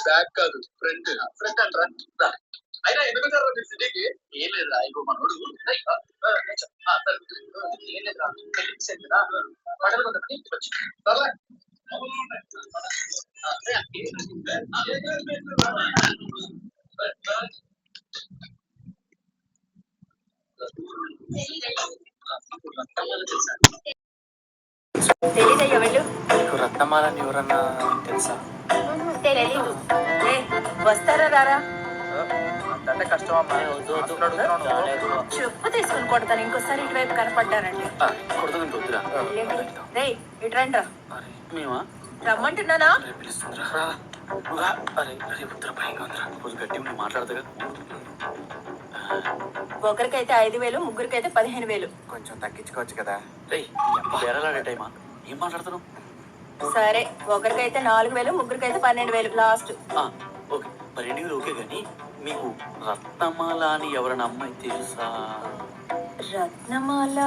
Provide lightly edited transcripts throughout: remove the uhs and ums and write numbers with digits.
Back కాదు front front అంటారా అయినా ఎందుకు వచ్చారు మీరు సిటీకి ఏం లేదురా ఇంకో మనోడు ఏం లేదురా పడలు కొంతమంది ఇంటికి వచ్చి తెలీదయ్యా వెళ్ళు. నీకు రత్నమాలని ఎవరన్నా తెలుసా? తెలీదు. వస్తారా రారా? అంటే కష్టం అమ్మా. చెప్పు తీసుకుని కొడతాను ఇంకోసారి ఇటువైపు కనపడ్డానండి. కొడుతుంది వద్దురా. రే ఇటురండి రా. మేమా రమ్మంటున్నానా? పిలుస్తుందిరా. అరే అరే వద్దురా, భయంగా ఉందిరా. కొంచెం గట్టి నువ్వు మాట్లాడదుగా. ఒకరికైతే 5,000, ముగ్గురికైతే 15,000. కొంచెం తగ్గించుకోవచ్చు కదా. బేరలాడే టైమా? ఏం మాట్లాడుతున్నావు? సరే ఒకరికైతే 4,000, ముగ్గురికైతే 12,000 లాస్ట్. ఓకే 12,000 ఓకే, కానీ మీకు రత్నమాల అని ఎవరైనా అమ్మాయి తెలుసా? రత్నమాల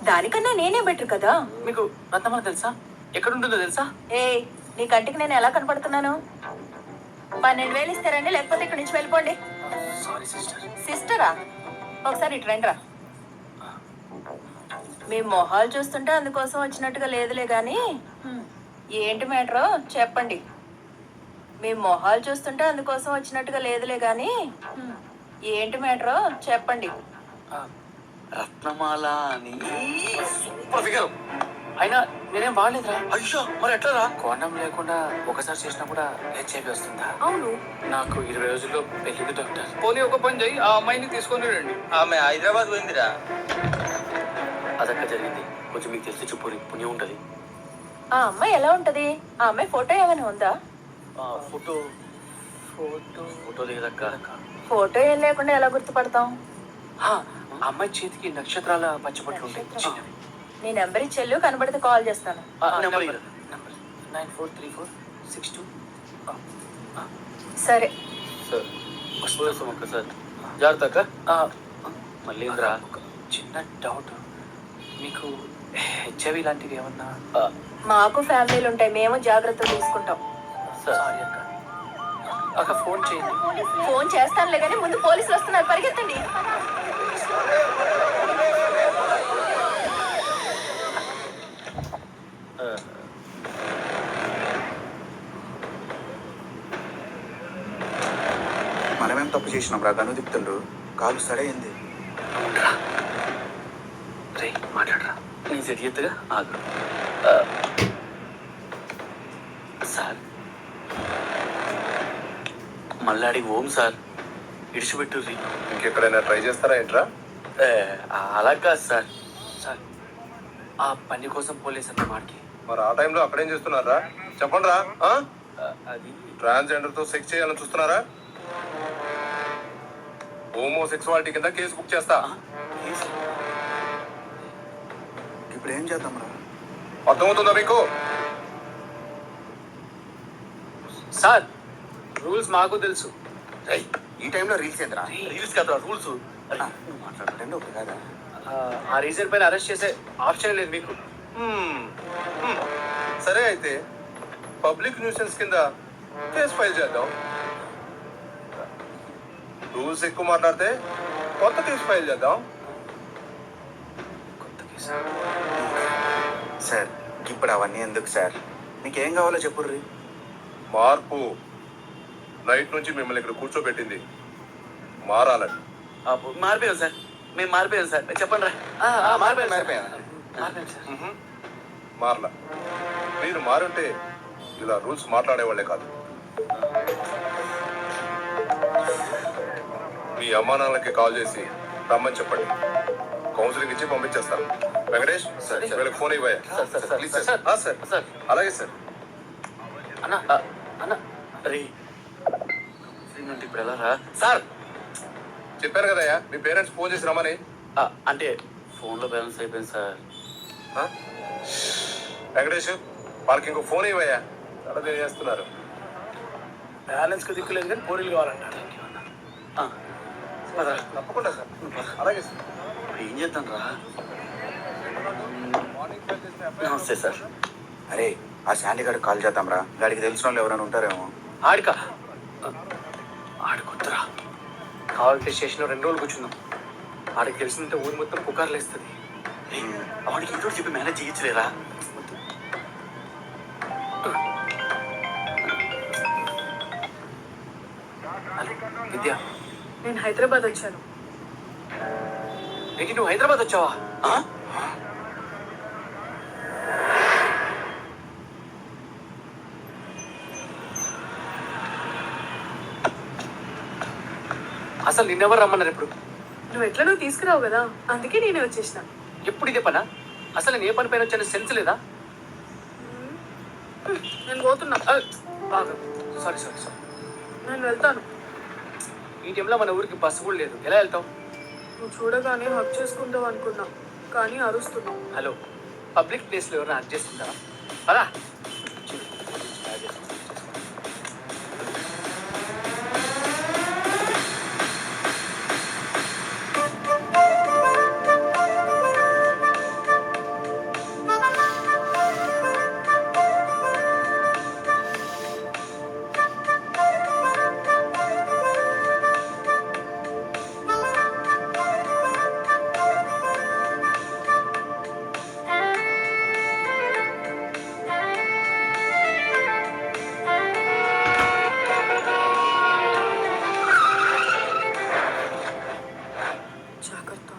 దానికన్నా నేనే బెటర్ కదా. మీకు రత్నమాల తెలుసా? ఎక్కడ ఉంటుందో తెలుసా? నీ కంటికి నేను ఎలా కనపడుతున్నాను? 12,000 ఇస్తారండి, లేకపోతే ఇక్కడ నుంచి వెళ్ళిపోండి. Sorry sister. సిస్టరా? ఒకసారి ఇటు రండి రా. మీ మొహాలు చూస్తుంటే అందుకోసం వచ్చినట్టుగా లేదులే గాని ఏంటి మ్యాటరో చెప్పండి. మీ మొహాలు చూస్తుంటే అందుకోసం వచ్చినట్టుగా లేదులే గాని ఏంటి మ్యాటరో చెప్పండి. రత్నమాల అని సూపర్ ఫిగర్. అయినా నేనేం బాగలేదురా. అయ్యో మరి ఎట్లా? కోణం లేకుండా ఒకసారి చేసినా కూడా హెచ్ఐవి వస్తుందా? అవును. నాకు 20 రోజుల్లో పెళ్ళింది డాక్టర్. పోనీ ఒక పని చేయి, ఆ అమ్మాయిని తీసుకొని రండి. ఆమె హైదరాబాద్ పోయిందిరా. అదక్క జరిగింది. కొంచెం మీకు తెలిసి చెప్పు, పుణ్యం ఉంటది. ఆ అమ్మాయి ఎలా ఉంటది? ఆ అమ్మాయి ఫోటో ఏమైనా ఉందా? ఫోటో ఫోటో ఫోటో లేదక్క. ఫోటో ఏం లేకుండా ఎలా గుర్తుపడతాం? అమ్మాయి చేతికి నక్షత్రాల పచ్చబట్లు ఉంటాయి చిన్నవి. నీ నెంబర్ ఇచ్చెళ్ళు, కనబడితే కాల్ చేస్తాను. నెంబర్ 943462. సరే సార్ వస్తాం అక్క. సార్ జాగ్రత్త అక్క. మళ్ళీ చిన్న డౌట్, మీకు హెచ్ఐవి లాంటివి ఏమన్నా? మాకు ఫ్యామిలీలు ఉంటాయి, మేము జాగ్రత్తలు తీసుకుంటాం. సారీ అక్క. అక్క ఫోన్ చేయండి. ఫోన్ చేస్తానులే కానీ ముందు పోలీసులు వస్తున్నారు, పరిగెత్తండి. మనమేం తప్పు చేసినాం రా? గను తిప్పుతుండ్రు, కాలు సరైంది. రే మాట్లాడరా. నేను సరిగ్గా ఆగు. సార్ మళ్ళాడి ఓం సార్ ఇడిచిపెట్టుర్రి. ఇంకెక్కడైనా ట్రై చేస్తారా ఏంట్రా? అలా కాదు సార్. సార్ ఆ పని కోసం పోలీస్ అన్న మాటకి. మరి ఆ టైంలో అక్కడేం చేస్తున్నారా? చెప్పండి రా. అది ట్రాన్స్జెండర్ తో సెక్స్ చేయాలని చూస్తున్నారా? హోమోసెక్సువాలిటీ కింద కేసు బుక్ చేస్తా. ఇప్పుడు ఏం చేద్దాం రా? అర్థమవుతుందా మీకు? సార్ రూల్స్ మాకు తెలుసు. ఈ టైంలో రీల్స్ ఏంద్రా? రీల్స్ కదా రూల్స్. మాట్లాడండి ఒక కదా. ఆ రీజన్ పైన అరెస్ట్ చేసే ఆప్షన్ లేదు మీకు. సరే అయితే పబ్లిక్ న్యూసెన్స్ కింద కేసు ఫైల్ చేద్దాం. రూల్స్ ఎక్కువ మాట్లాడితే కొత్త కేసు ఫైల్ చేద్దాం. కొత్త కేసు సార్ ఇప్పుడు అవన్నీ ఎందుకు సార్? మీకేం కావాలో చెప్పుర్రి. మార్పు. నైట్ నుంచి మిమ్మల్ని ఇక్కడ కూర్చోబెట్టింది మారాలని. మారిపోయాం సార్, మేము మారిపోయాం సార్. చెప్పండి రా. మారిపోయాను. మారలా. మీరు మారుంటే ఇలా రూల్స్ మాట్లాడేవాళ్లే కాదు. మీ అమ్మానాన్నలకి కాల్ చేసి రమ్మని చెప్పండి, కౌన్సిలింగ్ ఇచ్చి పంపించేస్తాను. వెంకటేష్ వీళ్ళకి ఫోన్ ఇవ్వయా? సార్ అలాగే సార్. అన్న అన్న రే ఇప్పుడు ఎలా రా? సార్ చెప్పాను కదయ్యా మీ పేరెంట్స్ ఫోన్ చేసి రమ్మని. అంటే ఫోన్లో బ్యాలెన్స్ అయిపోయింది సార్. వెంకటేష్ వాళ్ళకి ఇంకో ఫోన్ ఇవ్వయా? అలా చేస్తున్నారు. బ్యాలెన్స్కి దిక్కులేదు కానీ పోరీలు కావాలంట. తప్పకుండా సార్. అలాగే సార్. ఏం చేద్దాం రా? మార్నింగ్ ఫైల్ చేసిన నమస్తే సార్. అరే ఆ శాండీ గారికి కాల్ చేద్దాం రా, గాడికి తెలిసిన వాళ్ళు ఎవరైనా ఉంటారేమో. ఆడికా ఆడుకొద్దురా. కావాలంటే స్టేషన్లో 2 రోజులు కూర్చుందాం. ఆడికి తెలిసిందంటే ఊరి మొత్తం పుకార్లు వేస్తుంది. వాడికి ఇంట్లో చెప్పి మేనేజ్ చేయొచ్చులేరా? విద్య, నేను హైదరాబాద్ వచ్చాను. నీకు నువ్వు హైదరాబాద్ వచ్చావా? అసలు నిన్నెవరు రమ్మన్నారు ఇప్పుడు? నువ్వు ఎట్లా నువ్వు తీసుకురావు కదా, అందుకే నేనే వచ్చేసిన. ఎప్పుడు ఇదే పనా? అసలు నేను ఏ పని పైన వచ్చాను సెన్స్ లేదా? నేను పోతున్నా. బాగా సారీ సారీ సారీ. నేను వెళ్తాను. ఈ టైంలో మన ఊరికి బస్సు కూడా లేదు, ఎలా వెళ్తావు? నువ్వు చూడగానే హక్ చేసుకుంటావు అనుకున్నా, కానీ అరుస్తున్నావు. హలో, పబ్లిక్ ప్లేస్లో ఎవరైనా హక్ చేసుకుంటారా? పదా. జాగ్రత్త.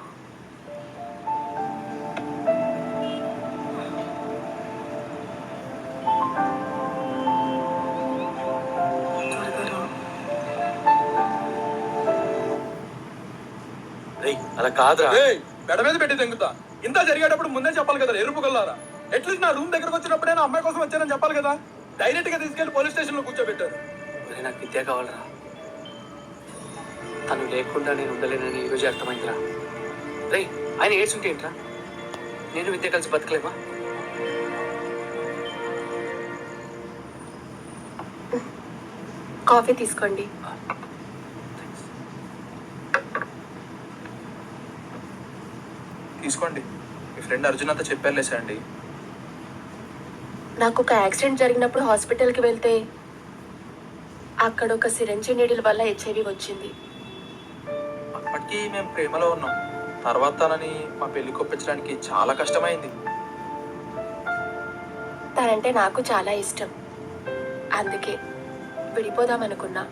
త్వరగా రా. అలా కాదురా. బెడ మీద పెట్టి తెంగుతా. ఇంత జరిగేటప్పుడు ముందే చెప్పాలి కదా, ఎరుపుగల్లారా. ఎట్లీస్ట్ నా రూమ్ దగ్గరకు వచ్చినప్పుడే నా అమ్మాయి కోసం వచ్చానని చెప్పాలి కదా. డైరెక్ట్ గా తీసుకెళ్లి పోలీస్ స్టేషన్ లో కూర్చోబెట్టారు. నాకు విద్య కావాలరా. తను లేకుండా నేను ఉండలేనని ఈరోజు అర్థమైందిరా. రే, ఆయన ఏడ్చుంటే ఏంట్రా? నేను విద్య కలిసి బతకలేమా? కాఫీ తీసుకోండి. తీసుకోండి. మీ ఫ్రెండ్ అర్జున్ అంతా చెప్పారులేసా అండి. నాకు ఒక యాక్సిడెంట్ జరిగినప్పుడు హాస్పిటల్కి వెళ్తే అక్కడ ఒక సిరంజి నీడిల్ వల్ల హెచ్ఐవి వచ్చింది. అప్పటికి మేము ప్రేమలో ఉన్నాం. తర్వాత తనని మా పెళ్లి కొప్పించడానికి చాలా కష్టమైంది. తనంటే నాకు చాలా ఇష్టం, అందుకే విడిపోదామనుకున్నా.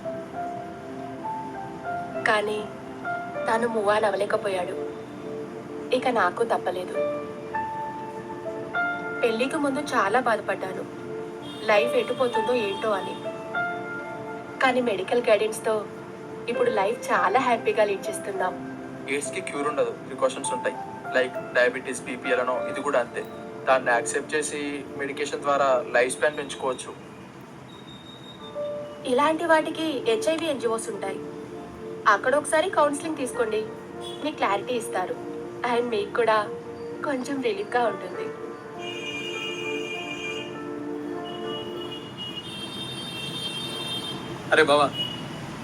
కానీ తను మూవ్ ఆన్ అవ్వలేకపోయాడు. ఇక నాకు తప్పలేదు. పెళ్లికి ముందు చాలా బాధపడ్డాను, లైఫ్ ఎటుపోతుందో ఏంటో అని. కానీ మెడికల్ గైడెన్స్తో ఇప్పుడు లైఫ్ చాలా హ్యాపీగా లీడ్ చేస్తున్నాం. ఎయిడ్స్కి క్యూర్ ఉండదు, ప్రికాషన్స్ ఉంటాయి. లైక్ డయాబెటీస్, బీపీఎల్నో ఇది కూడా అంతే. దాన్ని యాక్సెప్ట్ చేసి మెడికేషన్ ద్వారా లైఫ్ స్పాన్ పెంచుకోవచ్చు. ఇలాంటి వాటికి హెచ్ఐవి ఎన్జిఓస్ ఉంటాయి. అక్కడ ఒకసారి కౌన్సిలింగ్ తీసుకోండి, మీకు క్లారిటీ ఇస్తారు. అండ్ మీకు కూడా కొంచెం రిలీఫ్గా ఉంటుంది. అరే బావా,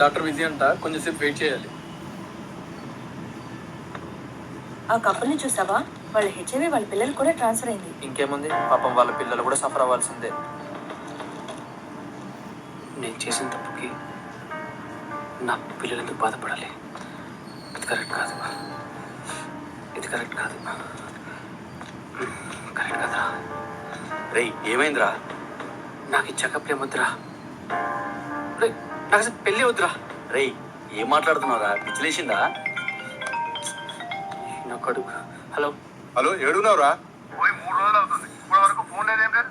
డాక్టర్ బిజీ అంట, కొంచెం సేపు వెయిట్ చేయాలి. ఆ కప్పుల్ని చూసావా? వాళ్ళ హెచ్ఐవి వాళ్ళ పిల్లలు కూడా ట్రాన్స్ఫర్ అయింది. ఇంకేముంది, పాపం వాళ్ళ పిల్లలు కూడా సఫర్ అవ్వాల్సిందే. నేను చేసిన తప్పుకి నా పిల్లలు ఎందుకు బాధపడాలి? ఇది కరెక్ట్ కాదు. ఇది కరెక్ట్ కాదు. కరెక్ట్ కాదురా. రే, ఏమైందిరా? నాకు ఈ చెకప్ ఏమొద్దురా. రే, నాకు అసలు పెళ్ళి వద్దురా. రే, ఏం మాట్లాడుతున్నావురా? పిచ్చిలేసిందా? నా కొడుకు. హలో హలో, ఏడున్నావురా? పోయి 3 రోజులు అవుతుంది, ఇప్పటి వరకు ఫోన్ లేదేం లేదు.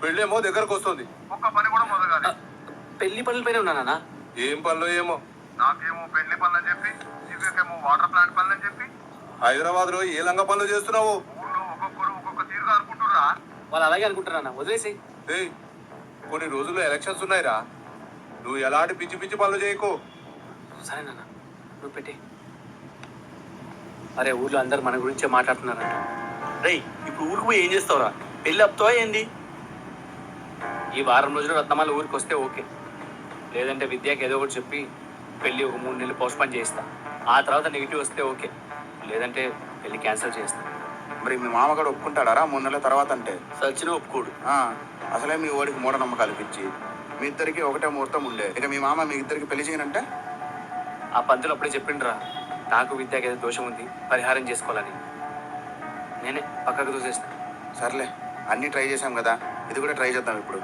పెళ్ళేమో దగ్గరకు వస్తుంది. ఒక్క పని కూడా మొదలుగానే. పెళ్లి పనుల పైన ఉన్నానా? ఏం పనులు ఏమో. నాకేమో పెళ్లి పనులని చెప్పి, దివ్యకేమో వాటర్ ప్లాంట్ పనులని చెప్పి, హైదరాబాద్ లో ఏ లంగ పనులు చేస్తున్నావు? ఊళ్ళో ఒక్కొక్కరు ఒక్కొక్క తీరుగా అనుకుంటుర్రా. వాళ్ళు అలాగే అనుకుంటున్నా, వదిలేసి. ఏయ్, కొన్ని రోజుల్లో ఎలక్షన్స్ ఉన్నాయిరా. నువ్వు ఎలాంటి పిచ్చి పిచ్చి పనులు చేయకు. సరే నాన్న, నువ్వు పెట్టి. అరే, ఊర్లో అందరు మన గురించే మాట్లాడుతున్నారంట. రే, ఇప్పుడు ఊరికి పోయి ఏం చేస్తావురా? పెళ్ళి అప్తావా ఏంది? ఈ వారం రోజులు రత్నమాల ఊరికి వస్తే ఓకే, లేదంటే విద్యకి ఏదో ఒకటి చెప్పి పెళ్ళి ఒక 3 నెలలు పోస్ట్పోన్ చేయిస్తా. ఆ తర్వాత నెగిటివ్ వస్తే ఓకే, లేదంటే పెళ్ళి క్యాన్సిల్ చేస్తా. మరి మీ మామగాడు ఒప్పుకుంటాడారా 3 నెలల తర్వాత అంటే? సచిన ఒప్పుకోడు. అసలే మీ ఓడికి మూఢనమ్మకాలు ఇచ్చి మీ ఇద్దరికి ఒకటే ముహూర్తం ఉండే, ఇక మీ మామ మీ ఇద్దరికి పెళ్లి చేయనంటే? ఆ పంతులు అప్పుడే చెప్పిండ్రా, నాకు విద్యకి ఏదో దోషం ఉంది, పరిహారం చేసుకోవాలని. నేనే పక్కకు చూసేస్తా. సర్లే, అన్నీ ట్రై చేసాం కదా, ఇది కూడా ట్రై చేద్దాం ఇప్పుడు.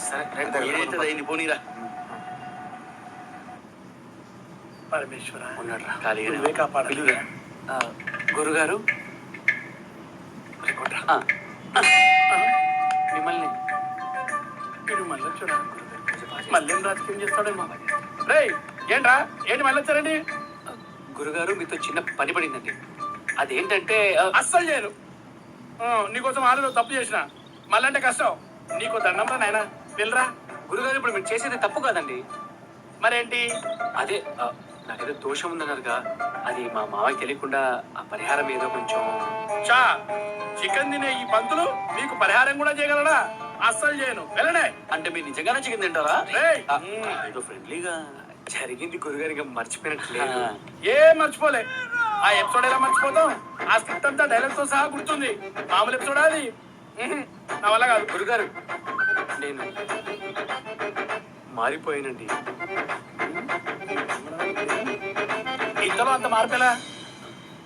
సరే ఏదైతే పోనీరా. పరమేశ్వర ఉన్నాడ్రా నువ్వే కాపాడాలి. పిలువురా. గురుగారు మిమ్మల్ని వీడు మళ్ళీ వచ్చాడా? మళ్ళీ ఏం రాజకీయం చేస్తాడేమో. రేయ్ ఏంట్రా, ఏంటి మళ్ళీ వచ్చారండి? గురుగారు మీతో చిన్న పని పడిందండి. అదేంటంటే అస్సలు చేయను. నీకోసం ఆడలో తప్పు చేసిన మళ్ళీ అంటే కష్టం. నీకు దండంరా నాయన, వెళ్ళరా. గురుగారు ఇప్పుడు మీరు చేసేది తప్పు కాదండి. మరేంటి? అదే నాకేదో దోషం ఉందన్నారుగా, అది మా మామకి తెలియకుండా ఆ పరిహారం ఏదో కొంచెం. చా చికెన్ తినే ఈ పంతులు మీకు పరిహారం కూడా చేయగలడా? అస్సలు చేయను, వెళ్ళనే. అంటే మీరు నిజంగానే చికెన్ తింటారా? రేయ్, ఏదో ఫ్రెండ్లీగా జరిగింది గురుగారికి మర్చిపోయినట్లేదు. ఏం మర్చిపోలే. ఆ ఎపిసోడ్ ఎలా మర్చిపోతాం? ఆ స్క్రిప్ట్ అంతా డైలాగ్ తో సహా గుర్తుంది. మామూలు ఎపిసోడ్ అది. నా వల్ల కాదు. గురుగారు నేను మారిపోయానండి. ఇంతలో అంత మార్పేలా?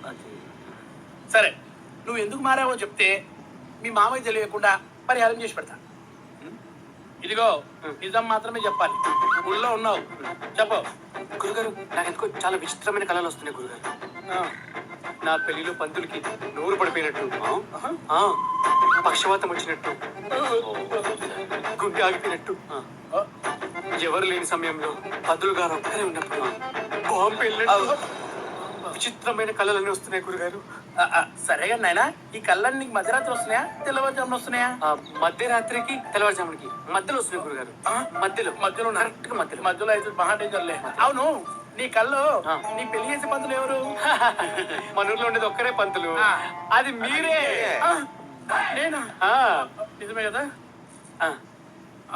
అది సరే, నువ్వు ఎందుకు మారావో చెప్తే మీ మామయ్య తెలియకుండా పరిహారం చేసి పెడతా. ఇదిగో నిజం మాత్రమే చెప్పాలి. ఊళ్ళో ఉన్నావు, చెప్పు. గురుగారు నాకు ఎందుకో చాలా విచిత్రమైన కళలు వస్తున్నాయి గురుగారు. నా పెళ్లిలో పంతులకి నోరు పడిపోయినట్టు, పక్షవాతం వచ్చినట్టు, గుండె ఆగిపోయినట్టు, ఎవరు లేని సమయంలో పంతులు గారు ఒక్కరే ఉన్నప్పుడు బాంబు వెళ్ళినట్టు విచిత్రమైన కళలన్నీ వస్తున్నాయి గురుగారు. సరేగా నాయన, ఈ కళ్ళని నీకు మధ్యరాత్రి వస్తున్నాయా, తెల్లవారుజామున వస్తున్నాయా? మధ్యరాత్రికి తెల్లవారుజామునికి మధ్యలో వస్తున్నాయి గురుగారు. మధ్యలో మధ్యలో కరెక్ట్ గా మధ్యలో. మధ్యలో అయితే మహా డేంజర్లే. అవును, నీ కళ్ళు నీ పెళ్లి చేసే పంతులు ఎవరు? మన ఊర్లో ఉండేది ఒక్కరే పంతులు, అది మీరే. నేనా? నిజమే కదా?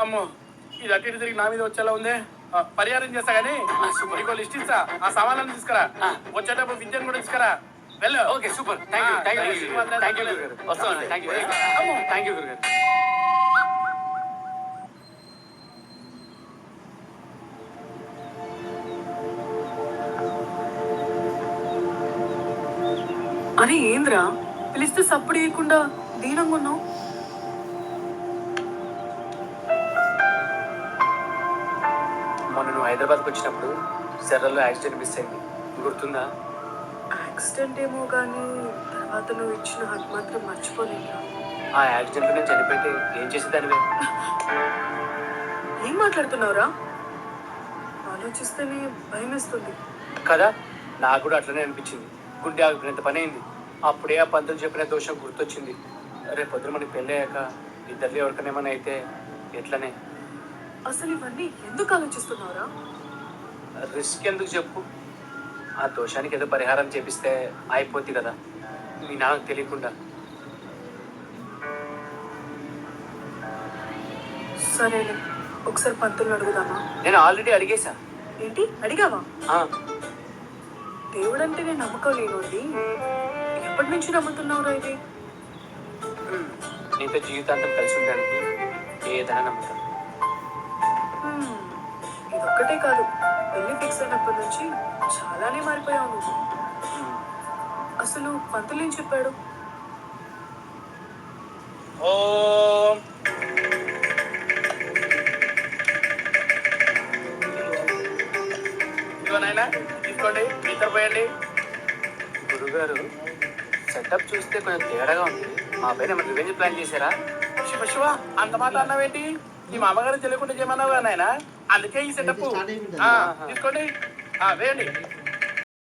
అమ్మో, ఇది అటు ఇటు తిరిగి నా మీద వచ్చేలా ఉంది. పరిహారం చేస్తా గానీ ఇంకో లిస్ట్ ఇస్తా. ఆ సామాన్లను తీసుకురా. వచ్చేటప్పుడు విద్యను కూడా తీసుకురా. వెళ్ళు. Okay super. థ్యాంక్ యూ గురుగారు. వస్తాను. థ్యాంక్ యూ గురుగారు. అరే ఏంద్రా, పిలిస్తే సప్పుడు ఇవ్వకుండా దీనంగా ఉన్నావు? మొన్న నువ్వు హైదరాబాద్కి వచ్చినప్పుడు సెర్రల్లో యాక్సిడెంట్ మిస్ అయింది, గుర్తుందా? యాక్సిడెంట్ ఏమో కానీ తర్వాత నువ్వు ఇచ్చిన హక్ మాత్రం మర్చిపోలేదురా. ఆ యాక్సిడెంట్లో నేను చనిపోతే ఏం చేసేదానివే? ఏం మాట్లాడుతున్నావురా? ఆలోచిస్తేనే భయం వేస్తుంది కదా, నాకు కూడా అట్లనే అనిపించింది. గుండె ఆగిపోయినంత పని అయింది. అప్పుడే ఆ పంతులు చెప్పిన దోషం గుర్తొచ్చింది. రేపు పొద్దున మనకి పెళ్ళి అయ్యాక ఇద్దరిలో ఎవరికనేమన్నా అయితే ఎట్లనే. అసలు ఇవన్నీ ఎందుకు ఆలోచిస్తున్నావురా? రిస్క్ ఎందుకు చెప్పు? ఆ దోషానికి ఏదో పరిహారం చేపిస్తే అయిపోద్ది కదా, మీ నాన్నకు తెలియకుండా. సరేలే, ఒకసారి పంతులు అడుగుదామా? నేను ఆల్రెడీ అడిగేశా. ఏంటి అడిగావా? ఆ, దేవుడు అంటే నేను నమ్మకం లేనుండి ఎప్పటి నుంచి నమ్ముతున్నావురా ఇది? నీతో జీవితాంతం కలిసి ఉండడానికి ఏదైనా నమ్ముతాను. ఇదొక్కటే కాదు, పెళ్లి ఫిక్స్ అయినప్పటి నుంచి చాలానే మారిపోయావు నువ్వు. అసలు పంతులు ఏం చెప్పాడు? ఓం ఇదిగో నాయనా, తీసుకోండి, ఇద్దరు పోయండి. గురుగారు సెటప్ చూస్తే కొంచెం తేడాగా ఉంది. మా పైన ఏమైనా రివెంజ్ ప్లాన్ చేశారా? శివ శివ, అంత మాట అన్నావేంటి? ఈ మామగారు తెలియకుండా చేయమన్నావు నాయన, అందుకే ఈ సెటప్. తీసుకోండి, వేయండి.